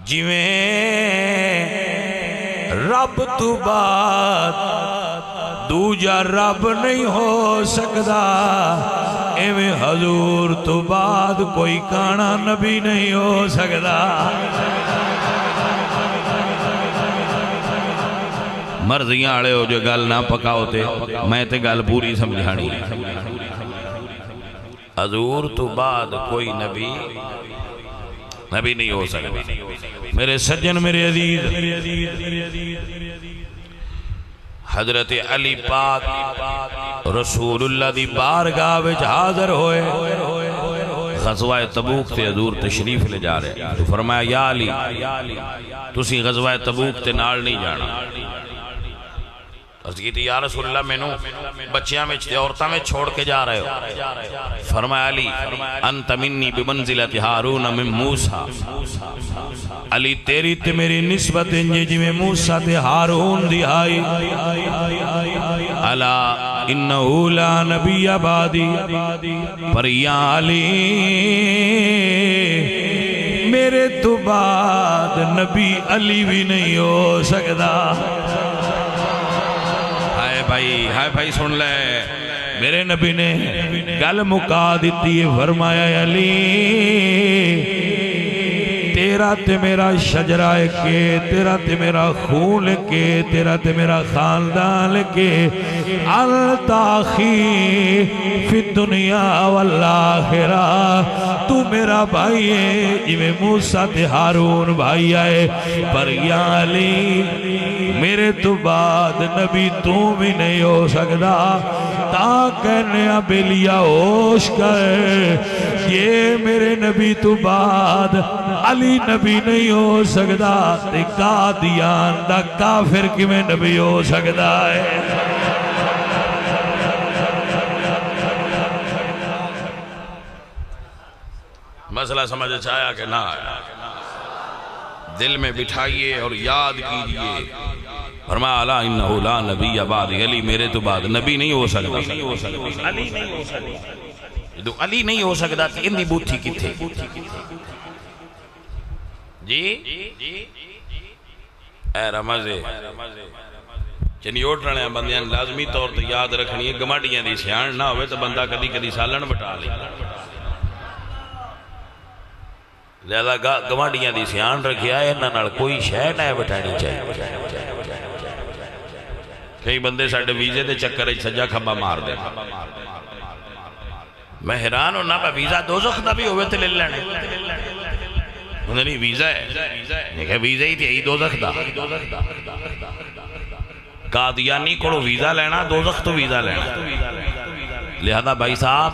جویں رب تو بعد دوجا رب نہیں ہو سکدا، ایویں حضور تو بعد کوئی کانا نبی نہیں ہو سکدا۔ مرضیاں آڑے ہو جو گل نہ پکاؤ تے میں تے گل پوری سمجھانی۔ حضور تو بعد کوئی نبی نہیں ہو سکتا۔ میرے سجن، میرے عزیز، حضرت علی پاک رسول اللہ دی بارگاہ وچ حاضر ہوئے۔ غزوہ تبوک تے حضور تشریف لے جا رہے تو فرمایا یا علی تسی غزوہ تبوک تے نال نہیں جانا۔ عرض کی تھی یا رسول اللہ میں نو بچیاں میں عورتاں میں چھوڑ کے جا رہے ہو۔ فرمایا علی انت منی بمنزلت ہارون من موسیٰ، علی تیری تے میری نسبت انجی جی میں موسیٰ تے ہارون دی آئی۔ الا انہو لا نبی بعدی، پر یا علی میرے تو بعد نبی علی بھی نہیں ہو سکتا۔ ہائے بھائی سن لے، میرے نبی نے گل مکا دیتی ہے، فرمایا علی تیرا تے میرا شجرہ کے، تیرا تے میرا خون کے، تیرا تے میرا خاندان کے، التاخی فی الدنیا والآخرہ، تو میرا بھائی ہے جویں موسیٰ تے ہارون بھائی آئے، پر یا علی میرے تو بعد نبی تو بھی نہیں ہو سکتا۔ تا کہنے بیلیا ہوش کر، یہ میرے نبی تو بعد علی نبی نہیں ہو سکتا، تے قادیان دا کافر کی میں نبی ہو سکتا ہے۔ مسئلہ سمجھ چاہیا کہ نہ آیا؟ دل میں بٹھائیے اور یاد کیجئے۔ فرمایا الا انہو لا نبی بعدی، علی میرے تو بعد نبی نہیں ہو سکتا۔ علی نہیں ہو سکتا، تو علی نہیں ہو سکتا کہ اندھی بوتھی کی تھے جی اے رمضے چنی اوٹ رہنے ہیں بندیاں لازمی طور تے یاد رکھنی ہے۔ گماڑیاں دی سیان نہ ہوئے تو بندہ کدی کدی سالن بٹا لے، لہذا گماڑیاں دی سیان رکھیا ہے، انہاں نال کوئی شے نہ بٹانی چاہیے۔ کئی بندے ساڑھے ویزے دے چکر سجا کھبا مار دے، میں حیران ہوں نا، ویزا دوزخ دا بھی ہوئے تے لے لینے، انہیں نہیں ویزا ہے، کہ ویزا ہی تھی دوزخ دا۔ قادیانی کوڑو ویزا لینا، دوزخ تو ویزا لینا۔ لہذا بھائی صاحب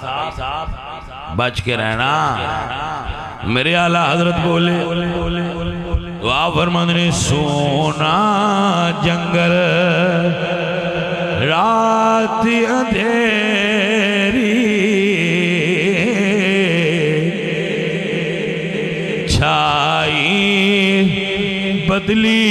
بچ کے رہنا۔ میرے اعلیٰ حضرت بولے، دعا فرماندے نے سونا جنگل رات اندھیری، چھائی بدلی